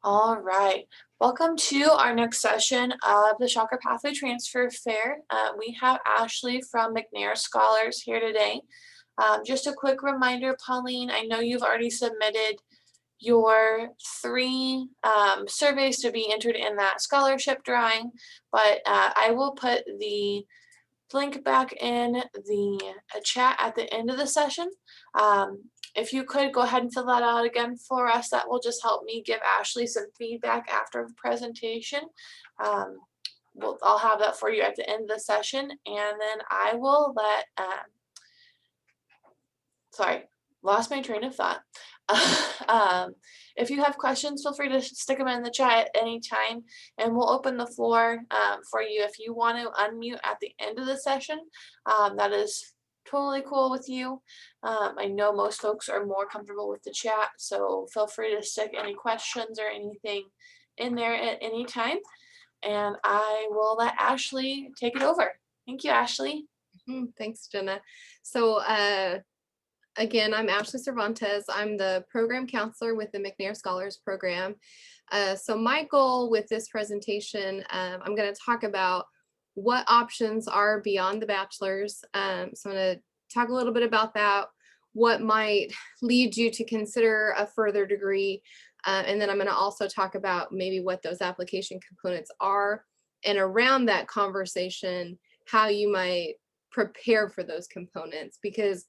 All right, welcome to our next session of the Shocker Pathway Transfer Fair. We have Ashley from McNair Scholars here today. Just a quick reminder, Pauline, I know you've already submitted your 3 surveys to be entered in that scholarship drawing, but I will put the link back in the chat at the end of the session. If you could go ahead and fill that out again for us, that will just help me give Ashley some feedback after the presentation. I'll have that for you at the end of the session, and then I will let, sorry, lost my train of thought. If you have questions, feel free to stick them in the chat at any time, and we'll open the floor for you. If you want to unmute at the end of the session, that is totally cool with you. I know most folks are more comfortable with the chat, so feel free to stick any questions or anything in there at any time, and I will let Ashley take it over. Thank you, Ashley. Thanks, Jenna. So again, I'm Ashley Cervantes. I'm the program counselor with the McNair Scholars program. So my goal with this presentation, I'm going to talk about what options are beyond the bachelor's. So I'm going to talk a little bit about that, what might lead you to consider a further degree. And then I'm going to also talk about maybe what those application components are, and around that conversation, how you might prepare for those components, because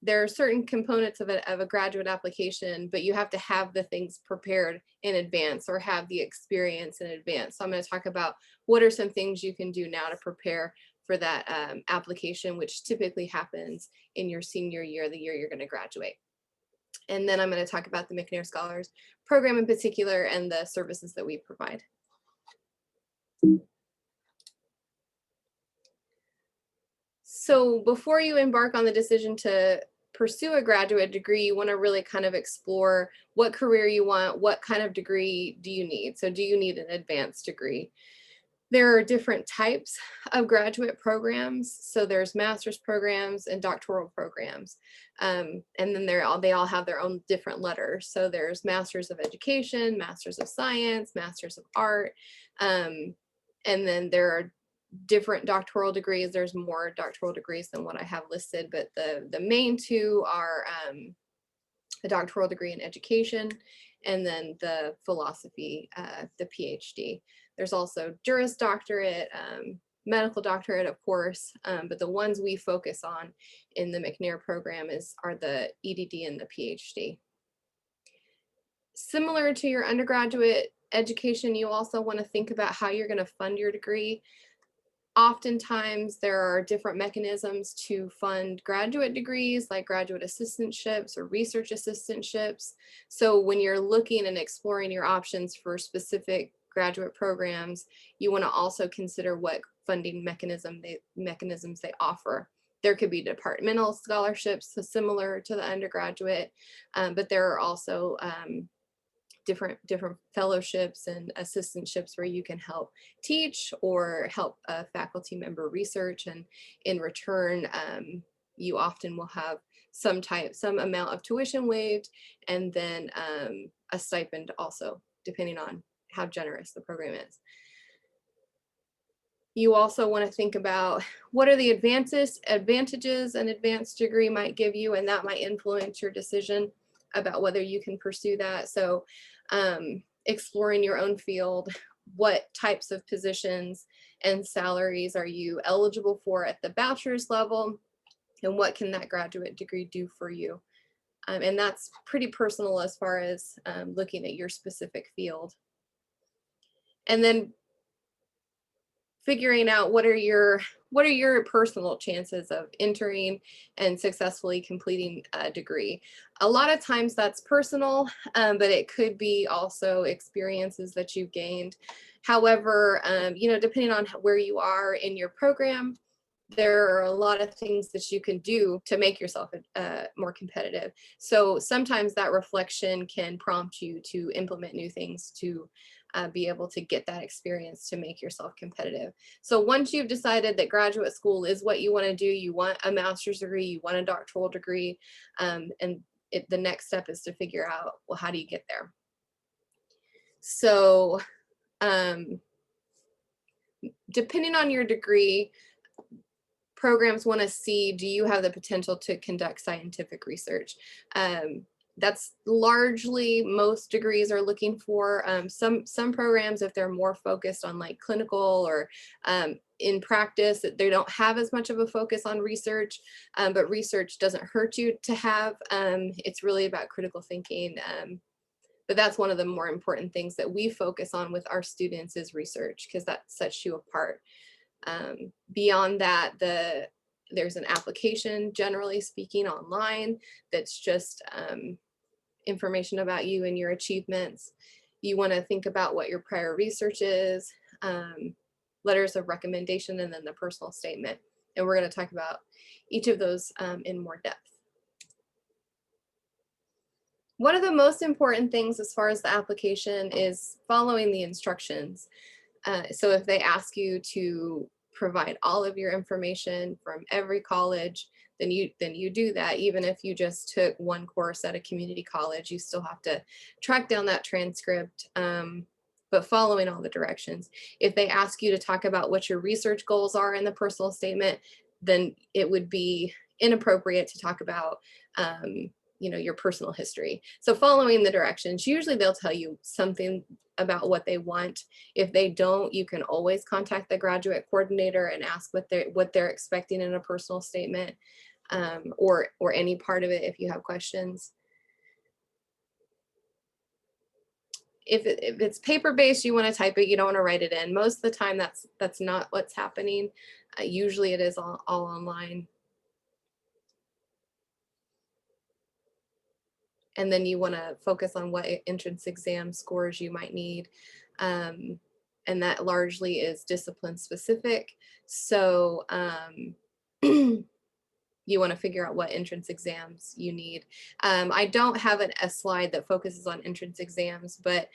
there are certain components of a graduate application, but you have to have the things prepared in advance or have the experience in advance. So I'm going to talk about what are some things you can do now to prepare for that application, which typically happens in your senior year, the year you're going to graduate. And then I'm going to talk about the McNair Scholars program in particular and the services that we provide. So before you embark on the decision to pursue a graduate degree, you want to really kind of explore what career you want, what kind of degree do you need? So do you need an advanced degree? There are different types of graduate programs. So there's master's programs and doctoral programs. And then they all have their own different letters. So there's Masters of Education, Masters of Science, Masters of Art. And then there are different doctoral degrees. There's more doctoral degrees than what I have listed, but the main 2 are a doctoral degree in education and then the philosophy, the PhD. There's also Juris Doctorate, medical doctorate, of course, but the ones we focus on in the McNair program are the EDD and the PhD. Similar to your undergraduate education, you also want to think about how you're going to fund your degree. Oftentimes there are different mechanisms to fund graduate degrees, like graduate assistantships or research assistantships. So when you're looking and exploring your options for specific graduate programs, you want to also consider what funding mechanisms they offer. There could be departmental scholarships, so similar to the undergraduate, but there are also different fellowships and assistantships where you can help teach or help a faculty member research, and in return you often will have some amount of tuition waived, and then a stipend also, depending on how generous the program is. You also want to think about what are the advantages an advanced degree might give you, and that might influence your decision about whether you can pursue that. So exploring your own field, what types of positions and salaries are you eligible for at the bachelor's level, and what can that graduate degree do for you? And that's pretty personal as far as looking at your specific field. And then figuring out what are your personal chances of entering and successfully completing a degree. A lot of times that's personal, but it could be also experiences that you've gained. However, depending on where you are in your program, there are a lot of things that you can do to make yourself more competitive. So sometimes that reflection can prompt you to implement new things to be able to get that experience to make yourself competitive. So once you've decided that graduate school is what you want to do, you want a master's degree, you want a doctoral degree, the next step is to figure out, well, how do you get there? So depending on your degree, programs want to see, do you have the potential to conduct scientific research? That's largely most degrees are looking for. Some programs, if they're more focused on like clinical or in practice, they don't have as much of a focus on research, but research doesn't hurt you to have. It's really about critical thinking. But that's one of the more important things that we focus on with our students is research, because that sets you apart. Beyond that, there's an application, generally speaking, online that's just information about you and your achievements. You want to think about what your prior research is, letters of recommendation, and then the personal statement. And we're going to talk about each of those in more depth. One of the most important things as far as the application is following the instructions. So if they ask you to provide all of your information from every college, then you do that. Even if you just took one course at a community college, you still have to track down that transcript, but following all the directions. If they ask you to talk about what your research goals are in the personal statement, then it would be inappropriate to talk about your personal history. So following the directions, usually they'll tell you something about what they want. If they don't, you can always contact the graduate coordinator and ask what they're expecting in a personal statement, or any part of it if you have questions. If it's paper-based, you want to type it, you don't want to write it in. Most of the time that's not what's happening. Usually it is all online. And then you want to focus on what entrance exam scores you might need. And that largely is discipline specific. So you want to figure out what entrance exams you need. I don't have a slide that focuses on entrance exams, but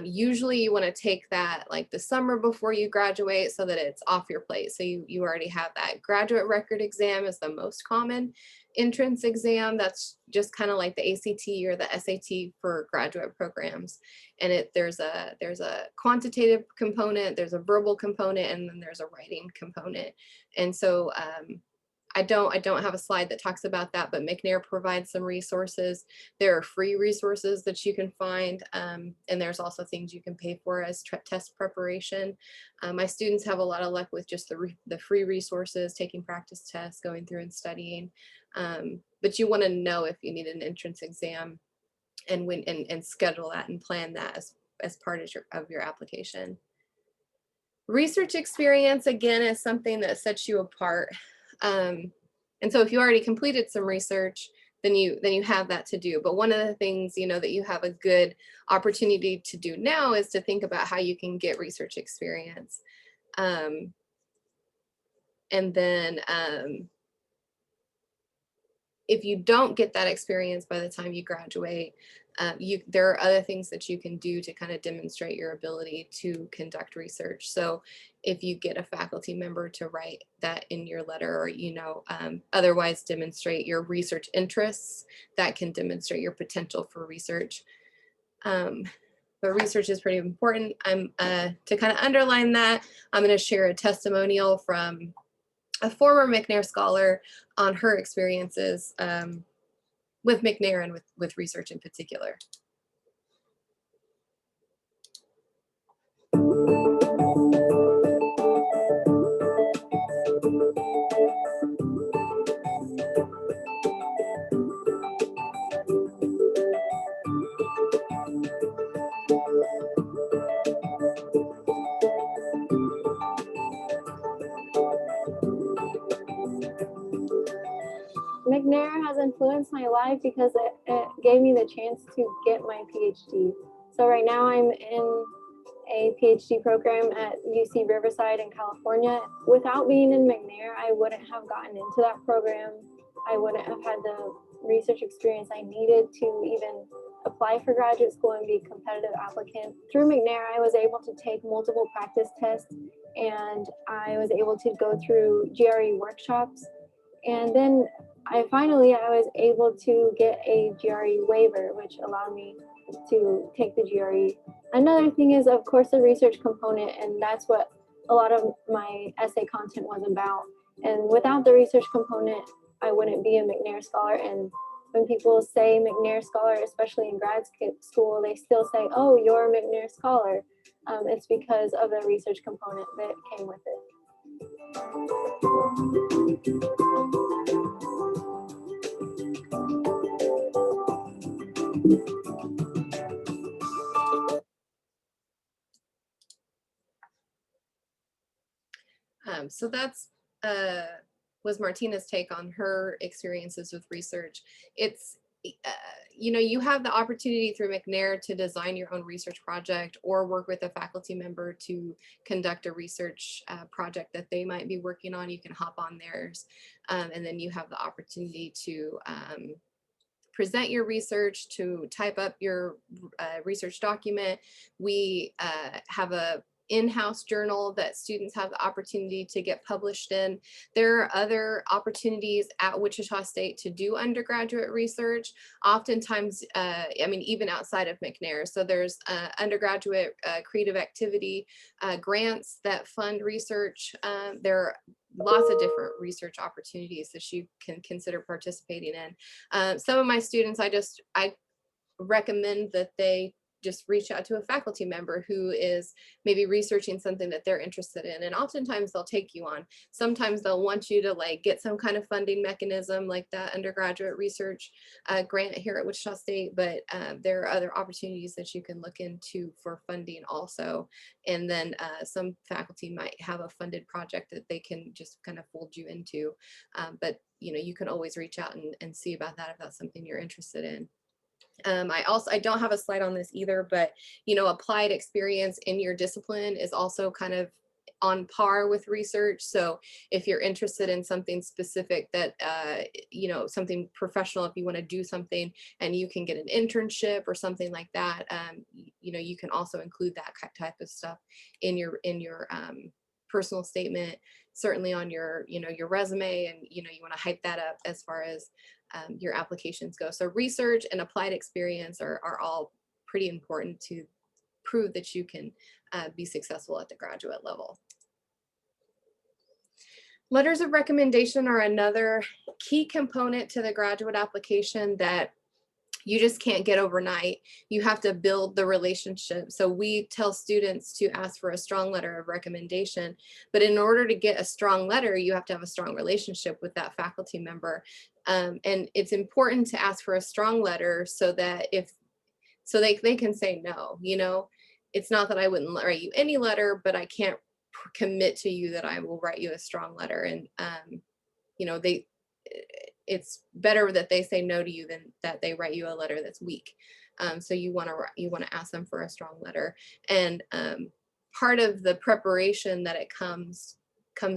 usually you want to take that like the summer before you graduate so that it's off your plate. So you already have that. Graduate record exam is the most common entrance exam. That's just kind of like the ACT or the SAT for graduate programs. And there's a quantitative component, there's a verbal component, and then there's a writing component. And so I don't have a slide that talks about that, but McNair provides some resources. There are free resources that you can find, and there's also things you can pay for as test preparation. My students have a lot of luck with just the free resources, taking practice tests, going through and studying. But you want to know if you need an entrance exam and schedule that and plan that as part of your application. Research experience, again, is something that sets you apart. And so if you already completed some research, then you have that to do. But one of the things, that you have a good opportunity to do now is to think about how you can get research experience. And then if you don't get that experience by the time you graduate, there are other things that you can do to kind of demonstrate your ability to conduct research. So if you get a faculty member to write that in your letter, or otherwise demonstrate your research interests, that can demonstrate your potential for research. But research is pretty important. To kind of underline that, I'm going to share a testimonial from a former McNair Scholar on her experiences with McNair and with research in particular. McNair has influenced my life because it gave me the chance to get my PhD. So right now I'm in a PhD program at UC Riverside in California. Without being in McNair, I wouldn't have gotten into that program. I wouldn't have had the research experience I needed to even apply for graduate school and be a competitive applicant. Through McNair, I was able to take multiple practice tests, and I was able to go through GRE workshops. And then I was able to get a GRE waiver, which allowed me to take the GRE. Another thing is, of course, the research component, and that's what a lot of my essay content was about. And without the research component, I wouldn't be a McNair Scholar. And when people say McNair Scholar, especially in grad school, they still say, oh, you're a McNair Scholar. It's because of the research component that came with it. So that's was Martina's take on her experiences with research. It's, you know, you have the opportunity through McNair to design your own research project or work with a faculty member to conduct a research project that they might be working on. You can hop on theirs, and then you have the opportunity to present your research, to type up your research document. We have a in-house journal that students have the opportunity to get published in. There are other opportunities at Wichita State to do undergraduate research. Oftentimes, I mean, even outside of McNair. So there's undergraduate creative activity grants that fund research. There are lots of different research opportunities that you can consider participating in. Some of my students, I recommend that they just reach out to a faculty member who is maybe researching something that they're interested in. And oftentimes they'll take you on. Sometimes they'll want you to like get some kind of funding mechanism like that undergraduate research grant here at Wichita State, but there are other opportunities that you can look into for funding also. And then some faculty might have a funded project that they can just kind of fold you into. But you know, you can always reach out and see about that if that's something you're interested in. I don't have a slide on this either, but you know, applied experience in your discipline is also kind of on par with research. So if you're interested in something specific that, you know, something professional, if you want to do something and you can get an internship or something like that, you know, you can also include that type of stuff in your personal statement, certainly on your, you know, your resume, and, you know, you want to hype that up as far as your applications go. So research and applied experience are all pretty important to prove that you can be successful at the graduate level. Letters of recommendation are another key component to the graduate application that you just can't get overnight. You have to build the relationship. So we tell students to ask for a strong letter of recommendation, but in order to get a strong letter, you have to have a strong relationship with that faculty member. And it's important to ask for a strong letter so that they can say no. You know, it's not that I wouldn't write you any letter, but I can't commit to you that I will write you a strong letter. And, you know, it's better that they say no to you than that they write you a letter that's weak. So you want to ask them for a strong letter. And part of the preparation that it comes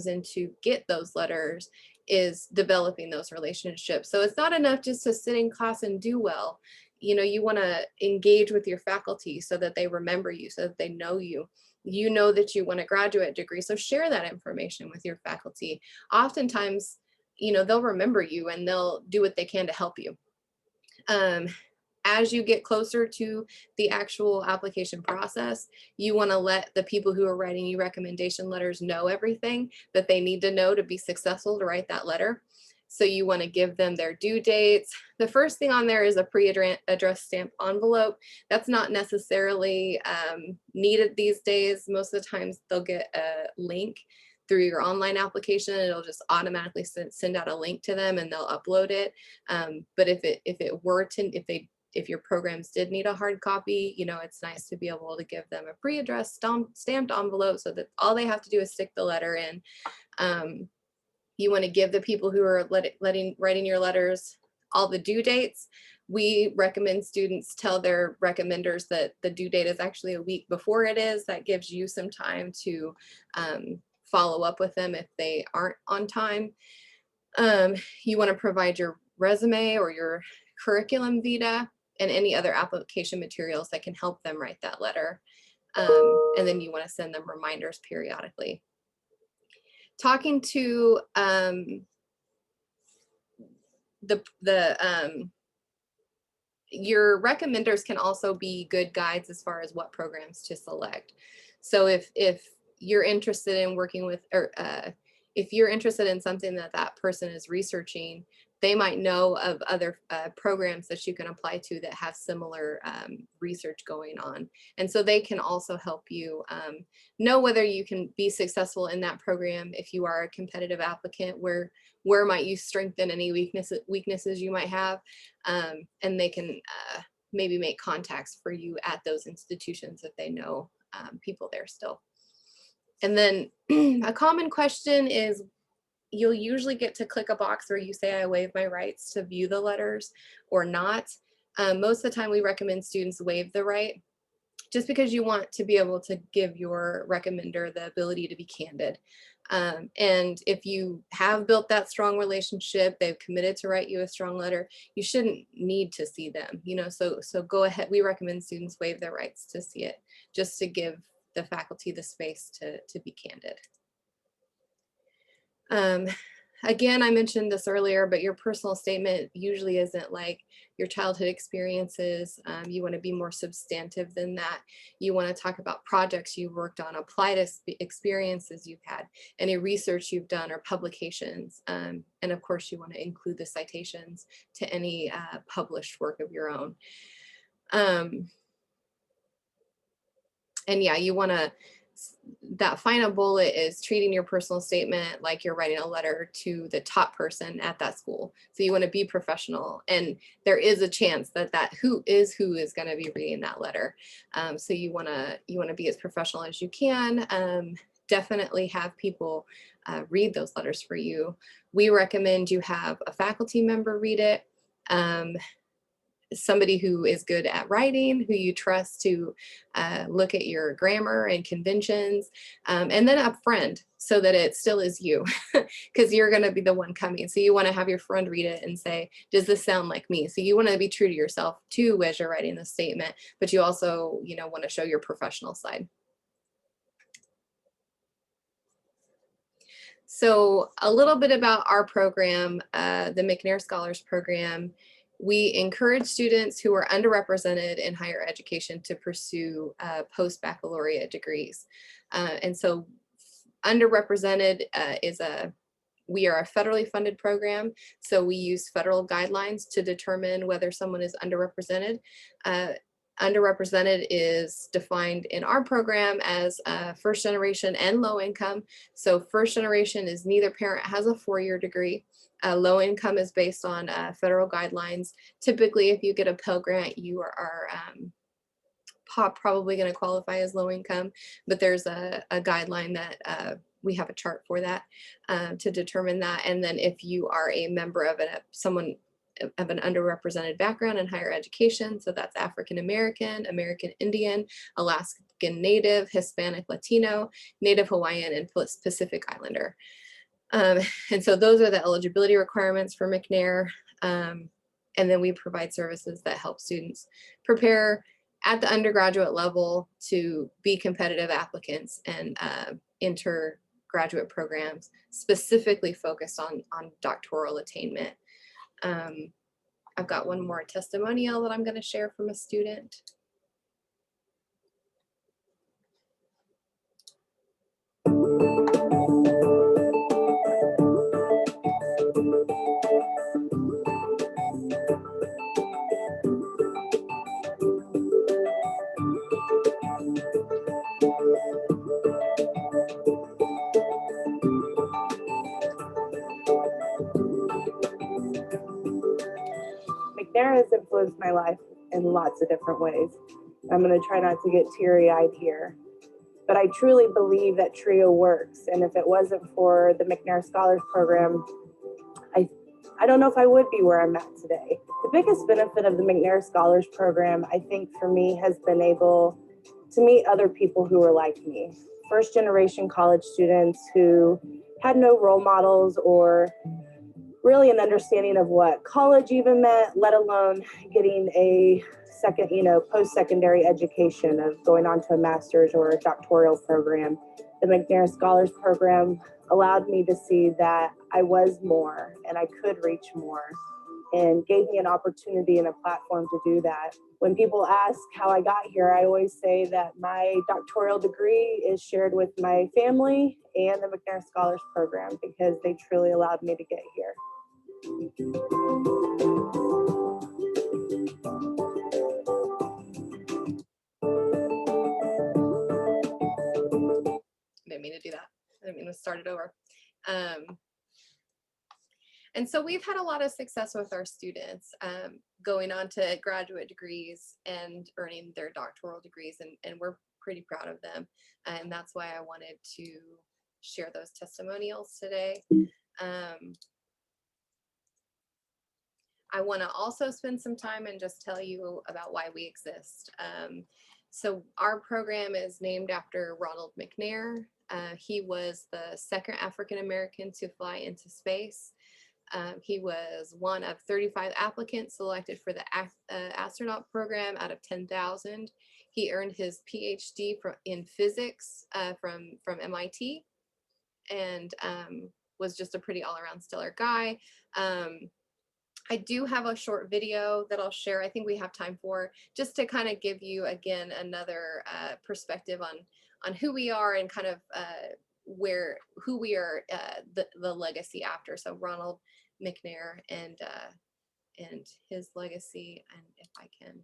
in to get those letters is developing those relationships. So it's not enough just to sit in class and do well. You know, you want to engage with your faculty so that they remember you, so that they know you. You know that you want a graduate degree, so share that information with your faculty. Oftentimes, you know, they'll remember you and they'll do what they can to help you. As you get closer to the actual application process, you want to let the people who are writing you recommendation letters know everything that they need to know to be successful to write that letter. So you want to give them their due dates. The first thing on there is a pre-addressed stamped envelope. That's not necessarily needed these days. Most of the times they'll get a link through your online application. It'll just automatically send out a link to them and they'll upload it. But if your programs did need a hard copy, you know, it's nice to be able to give them a pre-addressed stamped envelope so that all they have to do is stick the letter in. You want to give the people who are writing your letters all the due dates. We recommend students tell their recommenders that the due date is actually a week before it is. That gives you some time to follow up with them if they aren't on time. You want to provide your resume or your curriculum vitae and any other application materials that can help them write that letter. And then you want to send them reminders periodically. Talking to the your recommenders can also be good guides as far as what programs to select. So if you're interested in working with, or if you're interested in something that that person is researching, they might know of other programs that you can apply to that have similar research going on. And so they can also help you know whether you can be successful in that program. If you are a competitive applicant, where might you strengthen any weaknesses you might have, and they can maybe make contacts for you at those institutions if they know people there still. And then a common question is, you'll usually get to click a box where you say, I waive my rights to view the letters or not. Most of the time we recommend students waive the right, just because you want to be able to give your recommender the ability to be candid. And if you have built that strong relationship, they've committed to write you a strong letter, you shouldn't need to see them, you know, so go ahead. We recommend students waive their rights to see it, just to give the faculty the space to be candid. Again, I mentioned this earlier, but your personal statement usually isn't like your childhood experiences. You want to be more substantive than that. You want to talk about projects you've worked on, applied experiences you've had, any research you've done or publications. And of course, you want to include the citations to any published work of your own. And yeah, you want to, that final bullet is treating your personal statement like you're writing a letter to the top person at that school. So you want to be professional, and there is a chance that who is going to be reading that letter. So you want to be as professional as you can. Definitely have people read those letters for you. We recommend you have a faculty member read it. Somebody who is good at writing, who you trust to look at your grammar and conventions, and then a friend, so that it still is you, because you're going to be the one coming. So you want to have your friend read it and say, does this sound like me? So you want to be true to yourself too as you're writing the statement, but you also, you know, want to show your professional side. So a little bit about our program, the McNair Scholars program. We encourage students who are underrepresented in higher education to pursue post-baccalaureate degrees. And so underrepresented we are a federally funded program, so we use federal guidelines to determine whether someone is underrepresented. Underrepresented is defined in our program as first generation and low income. So first generation is neither parent has a four-year degree. Low income is based on federal guidelines. Typically, if you get a Pell Grant, you are probably going to qualify as low income, but there's a guideline that we have a chart for that to determine that. And then if you are a member of someone of an underrepresented background in higher education, so that's African American, American Indian, Alaskan Native, Hispanic, Latino, Native Hawaiian, and Pacific Islander. And so those are the eligibility requirements for McNair. And then we provide services that help students prepare at the undergraduate level to be competitive applicants and enter graduate programs specifically focused on doctoral attainment. I've got one more testimonial that I'm going to share from a student. McNair has influenced my life in lots of different ways. I'm going to try not to get teary-eyed here, but I truly believe that TRIO works. And if it wasn't for the McNair Scholars program, I don't know if I would be where I'm at today. The biggest benefit of the McNair Scholars program, I think for me, has been able to meet other people who are like me. First generation college students who had no role models or really an understanding of what college even meant, let alone getting a second, post-secondary education of going on to a master's or a doctoral program. The McNair Scholars program allowed me to see that I was more and I could reach more. and gave me an opportunity and a platform to do that. When people ask how I got here, I always say that my doctoral degree is shared with my family and the McNair Scholars program because they truly allowed me to get here. Didn't mean to do that. I didn't mean to start it over. And so we've had a lot of success with our students going on to graduate degrees and earning their doctoral degrees, and we're pretty proud of them. And that's why I wanted to share those testimonials today. I want to also spend some time and just tell you about why we exist. So our program is named after Ronald McNair. He was the second African-American to fly into space. He was one of 35 applicants selected for the astronaut program out of 10,000. He earned his PhD in physics from MIT, and was just a pretty all-around stellar guy. I do have a short video that I'll share. I think we have time for, just to kind of give you again another perspective on who we are and kind of who we are, the legacy after. So Ronald McNair and his legacy. And if I can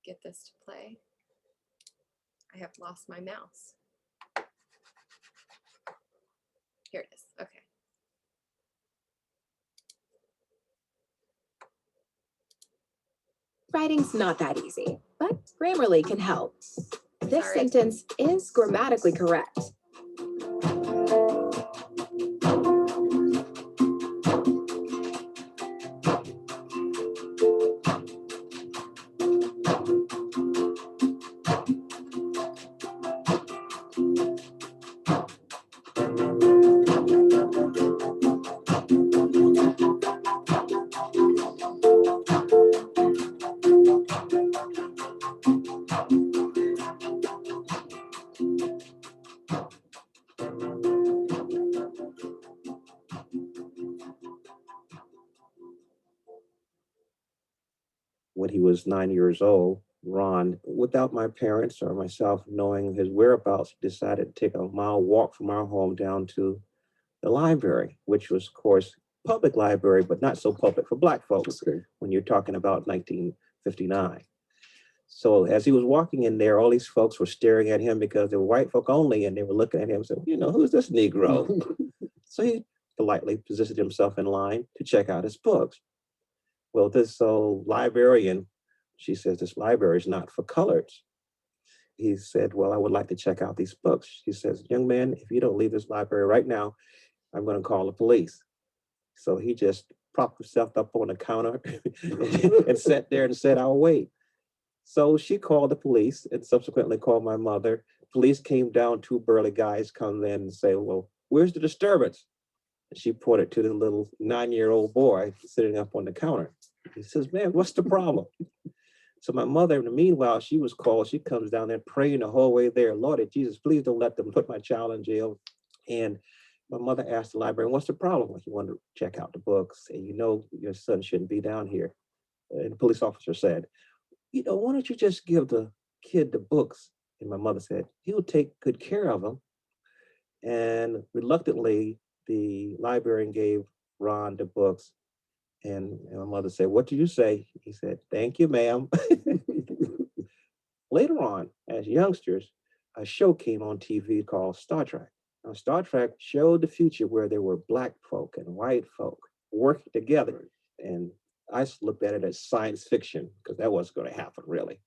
get this to play, I have lost my mouse. Here it is. Okay. Writing's not that easy, but Grammarly can help. This Sorry. sentence is grammatically correct. When he was 9 years old, Ron, without my parents or myself knowing his whereabouts, decided to take a mile walk from our home down to the library, which was, of course, public library, but not so public for Black folks when you're talking about 1959. So as he was walking in there, all these folks were staring at him because they were white folk only, and they were looking at him and said, you know, who's this Negro? So he politely positioned himself in line to check out his books. Well, this librarian, she says, this library is not for coloreds. He said, well, I would like to check out these books. She says, young man, if you don't leave this library right now, I'm going to call the police. So he just propped himself up on the counter and sat there and said, I'll wait. So she called the police and subsequently called my mother. Police came down, two burly guys come in and say, well, where's the disturbance? And she pointed to the little 9-year-old boy sitting up on the counter. He says, man, what's the problem? So my mother, in the meanwhile, she was called. She comes down there praying the whole way there. Lord Jesus, please don't let them put my child in jail. And my mother asked the librarian, what's the problem? Well, he wanted to check out the books. And you know, your son shouldn't be down here. And the police officer said, you know, why don't you just give the kid the books? And my mother said, he'll take good care of them. And reluctantly, the librarian gave Ron the books. And my mother said, what do you say? He said, thank you, ma'am. Later on, as youngsters, a show came on TV called Star Trek. Now, Star Trek showed the future where there were Black folk and white folk working together. And I looked at it as science fiction because that wasn't going to happen, really.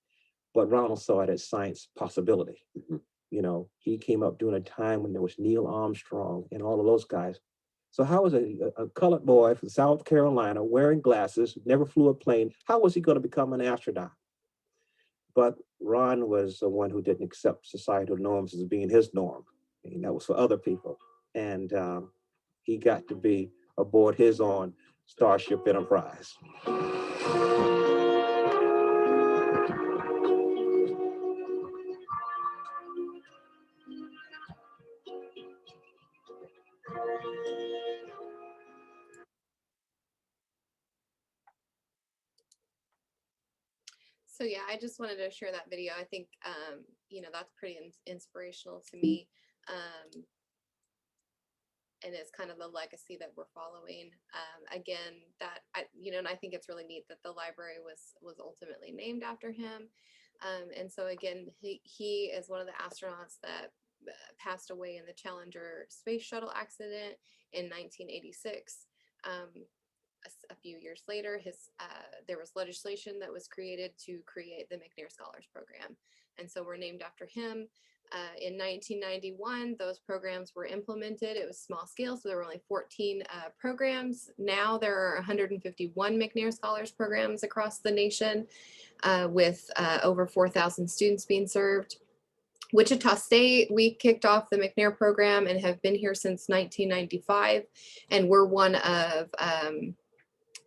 But Ronald saw it as science possibility. Mm-hmm. You know, he came up during a time when there was Neil Armstrong and all of those guys. So how was a colored boy from South Carolina wearing glasses, never flew a plane, how was he going to become an astronaut? But Ron was the one who didn't accept societal norms as being his norm. And that was for other people. And he got to be aboard his own Starship Enterprise. yeah, I just wanted to share that video. I think, you know, that's pretty inspirational to me. And it's kind of the legacy that we're following. Again, that you know, and I think it's really neat that the library was ultimately named after him. And so again, he is one of the astronauts that passed away in the Challenger space shuttle accident in 1986. A few years later, there was legislation that was created to create the McNair Scholars program, and so we're named after him. In 1991, those programs were implemented. It was small scale, so there were only 14 programs. Now there are 151 McNair Scholars programs across the nation, with over 4,000 students being served. Wichita State, we kicked off the McNair program and have been here since 1995, and we're one of,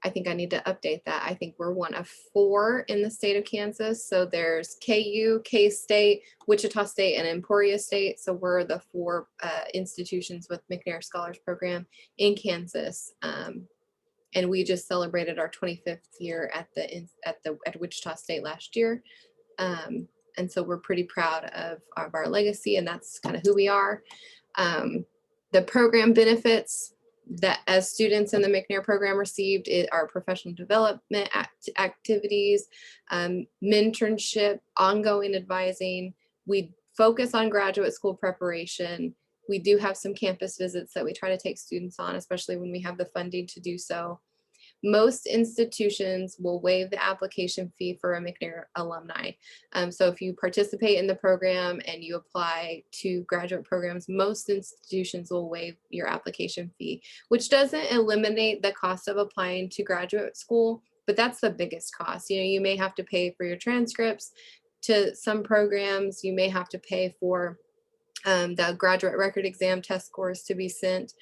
I think I need to update that. I think we're one of 4 in the state of Kansas. So there's KU, K-State, Wichita State, and Emporia State. So we're the 4 institutions with McNair Scholars Program in Kansas. And we just celebrated our 25th year at Wichita State last year. And so we're pretty proud of our legacy, and that's kind of who we are. The program benefits that as students in the McNair program received are professional development activities, mentorship, ongoing advising. We focus on graduate school preparation. We do have some campus visits that we try to take students on, especially when we have the funding to do so. Most institutions will waive the application fee for a McNair alumni. So if you participate in the program and you apply to graduate programs, most institutions will waive your application fee, which doesn't eliminate the cost of applying to graduate school, but that's the biggest cost. You know, you may have to pay for your transcripts to some programs. You may have to pay for the graduate record exam test scores to be sent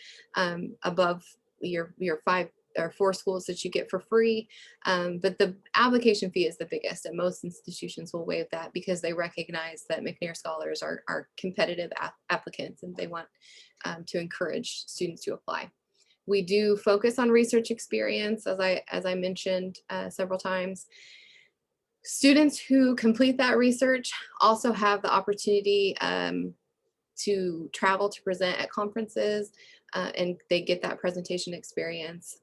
above your 5 or 4 schools that you get for free. But the application fee is the biggest, and most institutions will waive that because they recognize that McNair Scholars are competitive applicants, and they want to encourage students to apply. We do focus on research experience, as I mentioned several times. Students who complete that research also have the opportunity to travel to present at conferences, and they get that presentation experience.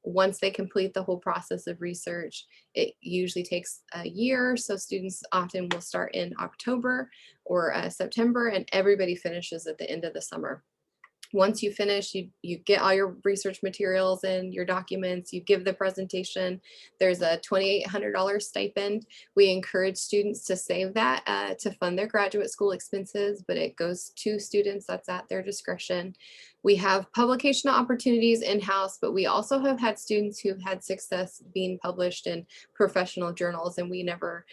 Once they complete the whole process of research, it usually takes a year. So students often will start in October or September, and everybody finishes at the end of the summer. Once you finish, you get all your research materials and your documents, you give the presentation. There's a $2,800 stipend. We encourage students to save that to fund their graduate school expenses, but it goes to students, that's at their discretion. We have publication opportunities in-house, but we also have had students who've had success being published in professional journals, and we never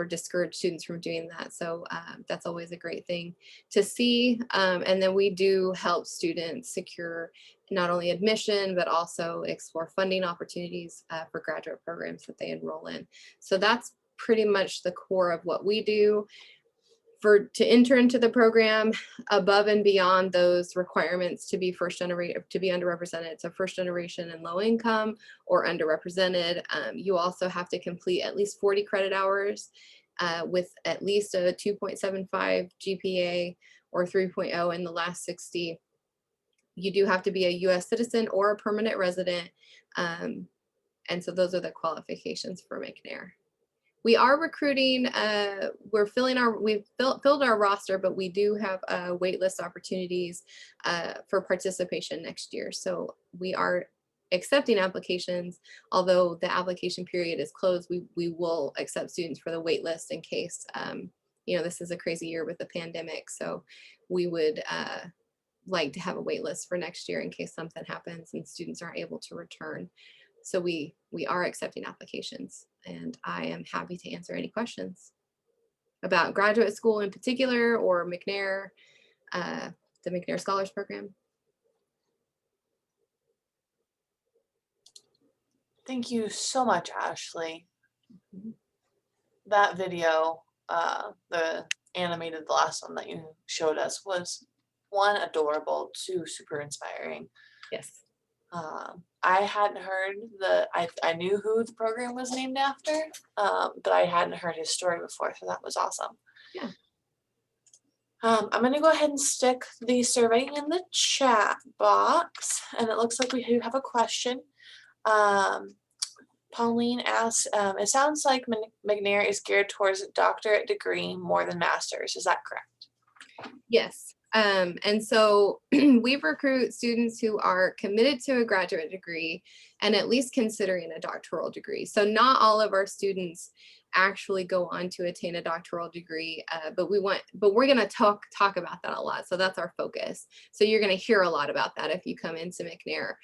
discourage students from doing that. So that's always a great thing to see. And then we do help students secure not only admission, but also explore funding opportunities for graduate programs that they enroll in. So that's pretty much the core of what we do. To enter into the program, above and beyond those requirements to be underrepresented, so first generation and low income or underrepresented, you also have to complete at least 40 credit hours with at least a 2.75 GPA or 3.0 in the last 60. You do have to be a US citizen or a permanent resident. And so those are the qualifications for McNair. We are recruiting, we've filled our roster, but we do have waitlist opportunities for participation next year. So we are accepting applications, although the application period is closed. We will accept students for the waitlist in case, this is a crazy year with the pandemic. So we would like to have a waitlist for next year in case something happens and students aren't able to return. So we are accepting applications, and I am happy to answer any questions about graduate school in particular or McNair, the McNair Scholars Program. Thank you so much, Ashley. That video, the last one that you showed us, was 1, adorable, 2, super inspiring. Yes. I hadn't heard I knew who the program was named after, but I hadn't heard his story before, so that was awesome. Yeah. I'm gonna go ahead and stick the survey in the chat box, and it looks like we do have a question. Pauline asks, it sounds like McNair is geared towards a doctorate degree more than master's. Is that correct? Yes. And so we recruit students who are committed to a graduate degree and at least considering a doctoral degree. So not all of our students actually go on to attain a doctoral degree, but we're going to talk about that a lot. So that's our focus. So you're going to hear a lot about that if you come into McNair.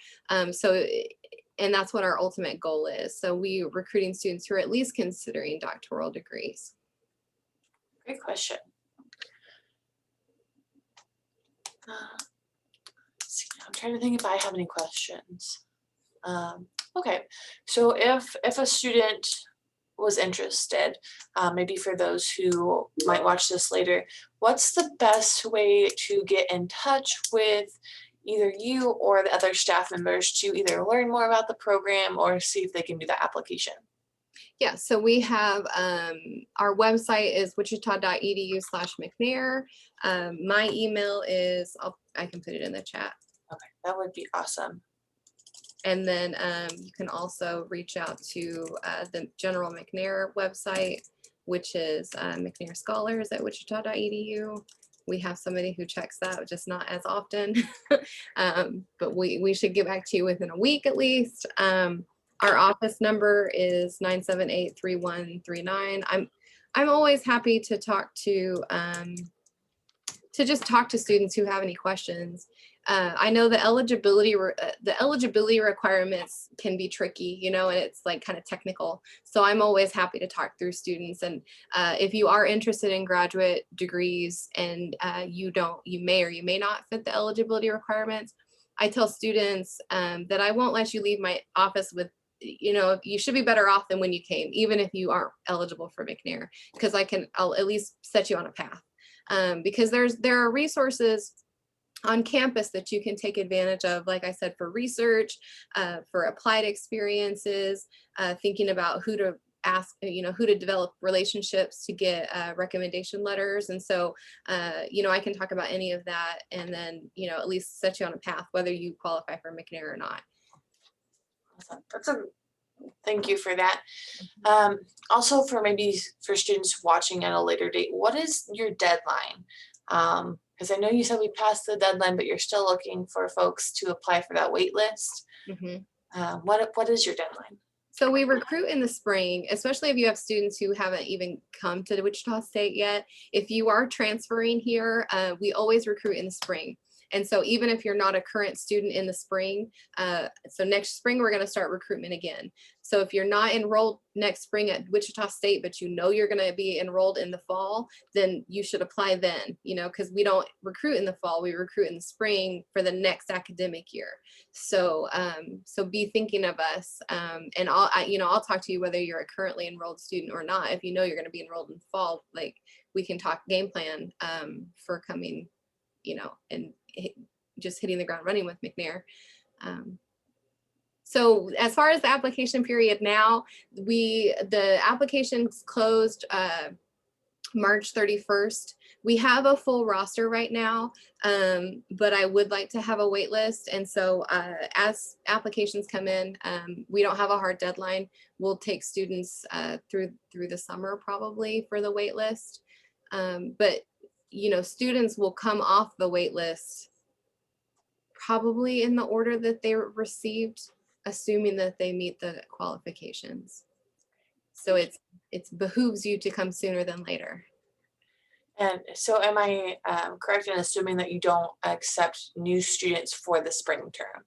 And that's what our ultimate goal is. So we're recruiting students who are at least considering doctoral degrees. Great question. Let's see, I'm trying to think if I have any questions. Okay, so if a student was interested, maybe for those who might watch this later, what's the best way to get in touch with either you or the other staff members to either learn more about the program or see if they can do that application? Yeah, so we have our website is wichita.edu/McNair. My email is, I can put it in the chat. Okay, that would be awesome. And then you can also reach out to the general McNair website, which is McNair Scholars at wichita.edu. We have somebody who checks that, just not as often, but we should get back to you within a week at least. Our office number is 978-3139. I'm always happy to talk to just talk to students who have any questions. I know the eligibility requirements can be tricky, you know, and it's like kind of technical. So I'm always happy to talk through students. And if you are interested in graduate degrees and you may or you may not fit the eligibility requirements, I tell students that I won't let you leave my office with, you know, you should be better off than when you came, even if you aren't eligible for McNair, because I'll at least set you on a path. Because there are resources on campus that you can take advantage of, like I said, for research, for applied experiences, thinking about who to ask, you know, who to develop relationships to get recommendation letters. And so, you know, I can talk about any of that and then, you know, at least set you on a path, whether you qualify for McNair or not. Awesome. Thank you for that. Also for students watching at a later date, what is your deadline? Because I know you said we passed the deadline, but you're still looking for folks to apply for that wait list. Mm-hmm. What is your deadline? So we recruit in the spring, especially if you have students who haven't even come to Wichita State yet. If you are transferring here, we always recruit in the spring. And so even if you're not a current student in the spring, so next spring, we're going to start recruitment again. So if you're not enrolled next spring at Wichita State, but you know you're going to be enrolled in the fall, then you should apply then, you know, because we don't recruit in the fall, we recruit in the spring for the next academic year. So so be thinking of us, and I'll talk to you whether you're a currently enrolled student or not. If you know you're going to be enrolled in the fall, like we can talk game plan for coming, you know, and just hitting the ground running with McNair. So as far as the application period now, the applications closed March 31st. We have a full roster right now, but I would like to have a wait list. And so as applications come in, we don't have a hard deadline. We'll take students through the summer probably for the wait list. But you know, students will come off the wait list probably in the order that they were received, assuming that they meet the qualifications. So it behooves you to come sooner than later. And so am I correct in assuming that you don't accept new students for the spring term?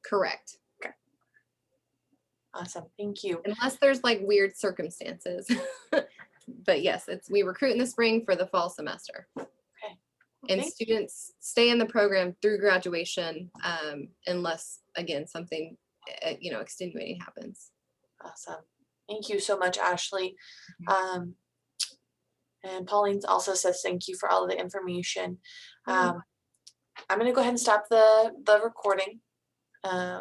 Correct. Okay. Awesome, thank you. Unless there's like weird circumstances. But yes, we recruit in the spring for the fall semester. Okay. And students stay in the program through graduation, unless again something you know, extenuating happens. Awesome. Thank you so much, Ashley. And Pauline also says thank you for all of the information. I'm going to go ahead and stop the recording.